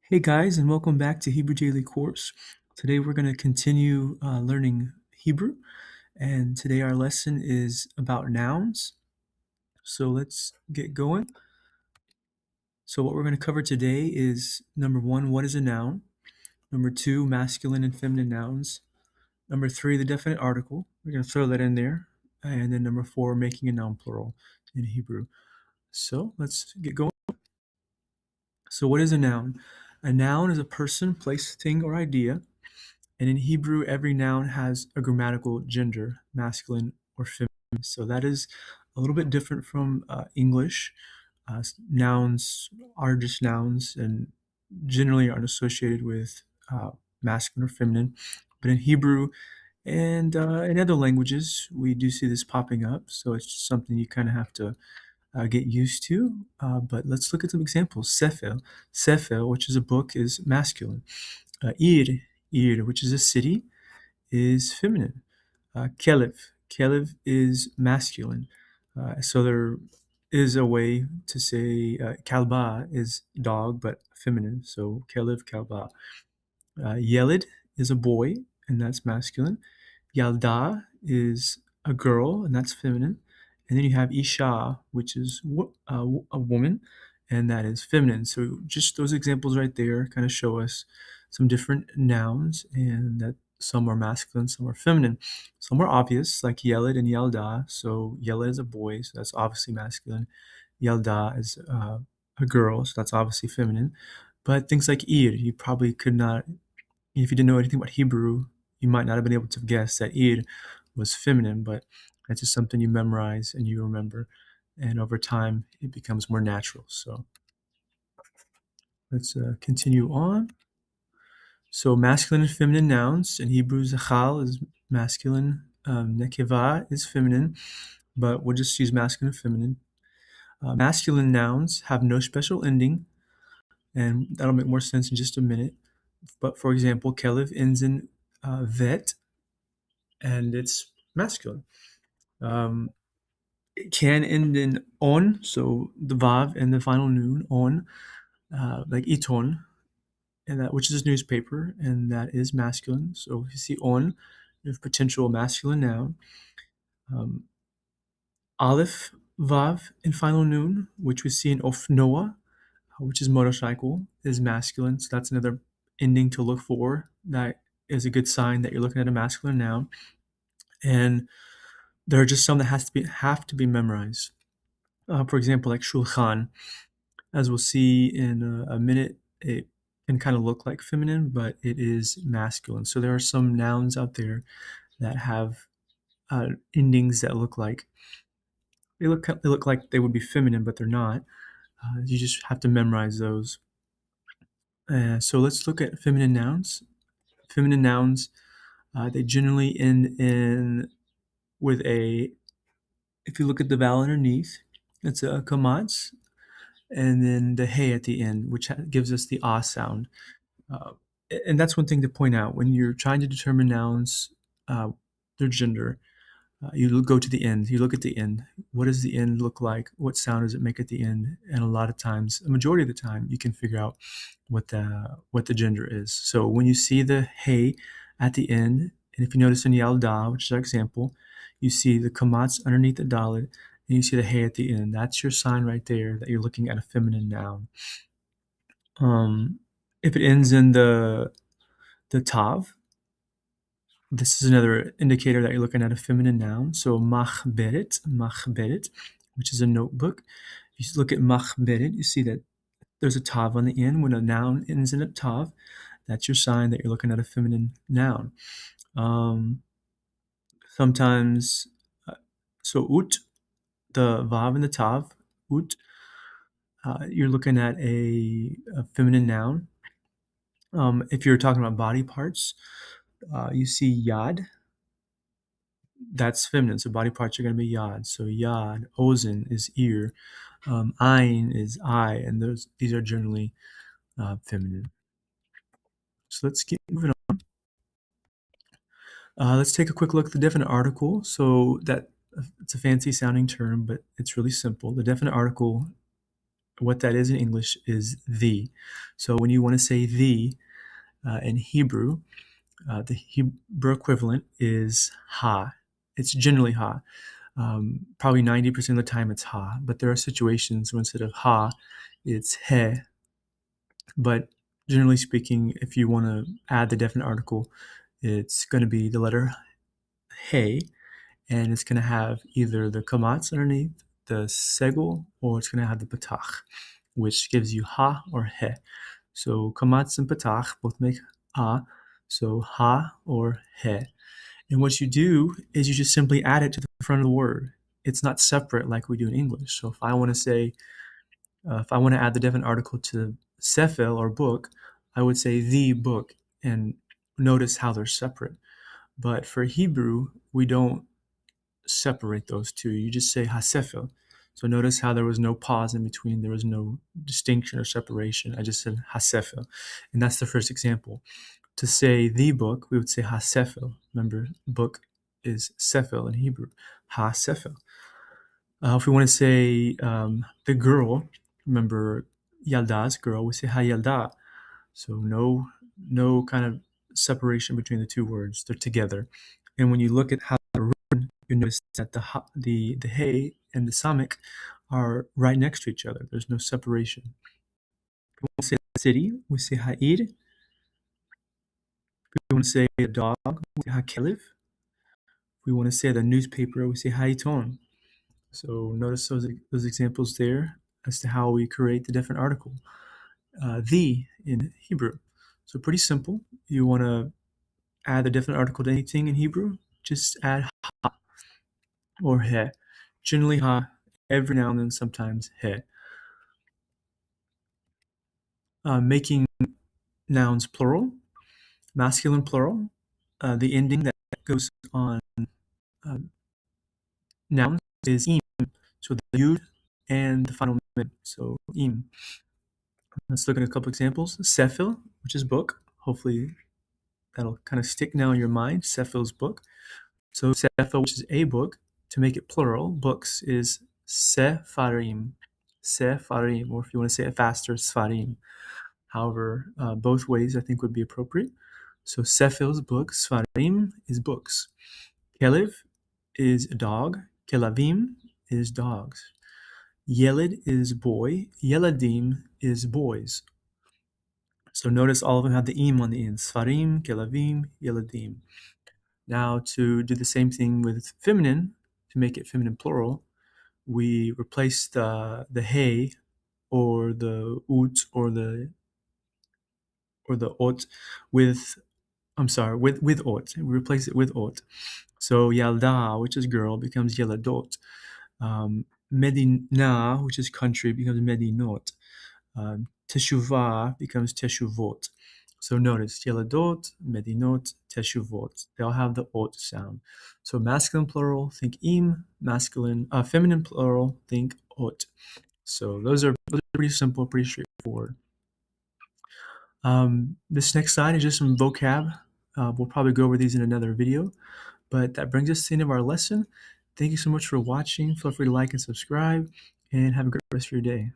Hey guys, and welcome back to Hebrew Daily Course. Today we're going to continue learning Hebrew, and today our lesson is about nouns. So let's get going. So what we're going to cover today is number one, what is a noun? Number two, masculine and feminine nouns. Number three, the definite article. We're going to throw that in there. And then number four, making a noun plural in Hebrew. So let's get going. So what is a noun? A noun is a person, place, thing, or idea. And in Hebrew, every noun has a grammatical gender, masculine or feminine. So that is a little bit different from English. Nouns are just nouns and generally aren't associated with masculine or feminine. But in Hebrew and in other languages, we do see this popping up. So it's just something you kind of have to get used to. But let's look at some examples. Sefer, which is a book, is masculine. Ir, which is a city, is feminine. Kelev is masculine. So there is a way to say kalba is dog, but feminine. So kelev, kalba. Yelid is a boy, and that's masculine. Yalda is a girl, and that's feminine. And then you have Isha, which is a woman, and that is feminine. So just those examples right there kind of show us some different nouns, and that some are masculine, some are feminine. Some are obvious, like Yelid and Yalda. So Yelid is a boy, so that's obviously masculine. Yalda is a girl, so that's obviously feminine. But things like Ir, you probably could not, if you didn't know anything about Hebrew, you might not have been able to guess that Ir was feminine, but that's just something you memorize and you remember. And over time, it becomes more natural. So let's continue on. So masculine and feminine nouns. In Hebrew, zachal is masculine, nekeva is feminine, but we'll just use masculine and feminine. Masculine nouns have no special ending, and that'll make more sense in just a minute. But for example, kelev ends in vet, and it's masculine. Um, it can end in on, so the vav and the final noon on, like iton, and that which is a newspaper, and that is masculine. So if you see on, you have potential masculine noun. Um, Aleph, vav, and final noon, which we see in ofnoa, which is motorcycle, is masculine. So that's another ending to look for. That is a good sign that you're looking at a masculine noun. And there are just some that have to be memorized. For example, like shulchan, as we'll see in a minute, it can kind of look like feminine, but it is masculine. So there are some nouns out there that have endings that look like they look like they would be feminine, but they're not. You just have to memorize those. So let's look at feminine nouns. Feminine nouns, they generally end in with a. If you look at the vowel underneath, it's a kamatz, and then the hey at the end, which gives us the ah sound. Uh, and that's one thing to point out when you're trying to determine nouns, their gender. You go to the end. You look at the end. What does the end look like? What sound does it make at the end? And a lot of times, a majority of the time, you can figure out what the gender is. So when you see the hey at the end, and if you notice in Yalda, which is our example, you see the kamatz underneath the dalet, and you see the hey at the end. That's your sign right there that you're looking at a feminine noun. If it ends in the tav, this is another indicator that you're looking at a feminine noun. So machberet, which is a notebook. If you look at machberet, you see that there's a tav on the end. When a noun ends in a tav, that's your sign that you're looking at a feminine noun. Sometimes, so ut, the vav and the tav, ut, you're looking at a feminine noun. If you're talking about body parts, you see yad, that's feminine. So body parts are going to be yad. So yad, ozen is ear, ayin is eye, and these are generally feminine. So let's keep moving on. Let's take a quick look at the definite article. So that it's a fancy sounding term, but it's really simple. The definite article what that is in English is the. So when you want to say the in Hebrew, the Hebrew equivalent is ha. It's generally ha. Probably 90% of the time it's ha, but there are situations where instead of ha, it's he. But generally speaking, if you want to add the definite article, it's going to be the letter he, and it's going to have either the kamatz underneath, the segul, or it's going to have the patach, which gives you ha or he. So kamatz and patach both make a, so ha or he. And what you do is you just simply add it to the front of the word. It's not separate like we do in English. So if I want to say, if I want to add the definite article to sefer or book, I would say the book, and notice how they're separate. But for Hebrew, we don't separate those two. You just say hasefer. So notice how there was no pause in between. There was no distinction or separation. I just said hasefer. And that's the first example. To say the book, we would say hasefer. Remember, book is sefer in Hebrew. Hasefer. If we want to say the girl, remember yalda's girl, we say hayalda. So no kind of separation between the two words. They're together. And when you look at how they're written, you notice that the hey and the samik are right next to each other. There's no separation. If we want to say city, we say ha'ir. If we want to say a dog, we say ha'kelev. If we want to say the newspaper, we say ha'iton. So notice those examples there as to how we create the different article. The in Hebrew. So pretty simple. You want to add a different article to anything in Hebrew, just add ha or he. Generally ha, every now and then sometimes he. Making nouns plural, masculine plural. The ending that goes on nouns is im. So the yud and the final mem. So im. Let's look at a couple examples. Sefer, which is book. Hopefully that'll kind of stick now in your mind. Sefer's book. So sefer, which is a book, to make it plural, books is sefarim. Sefarim, or if you want to say it faster, sfarim. However, both ways I think would be appropriate. So sefer's book, sfarim is books. Kelev is a dog. Kelavim is dogs. Yeled is boy. Yeladim is boys. So notice all of them have the im on the end. Sfarim, kelavim, yeladim. Now to do the same thing with feminine, to make it feminine plural, we replace the he or the ut or the ot with with ot. We replace it with ot. So yalda, which is girl, becomes yeladot. Medina, which is country, becomes medinot. Teshuvah becomes teshuvot. So notice yeladot, medinot, teshuvot. They all have the ot sound. So masculine plural, think im. Masculine, feminine plural, think ot. So those are pretty simple, pretty straightforward. This next slide is just some vocab. We'll probably go over these in another video, but that brings us to the end of our lesson. Thank you so much for watching. Feel free to like and subscribe, and have a great rest of your day.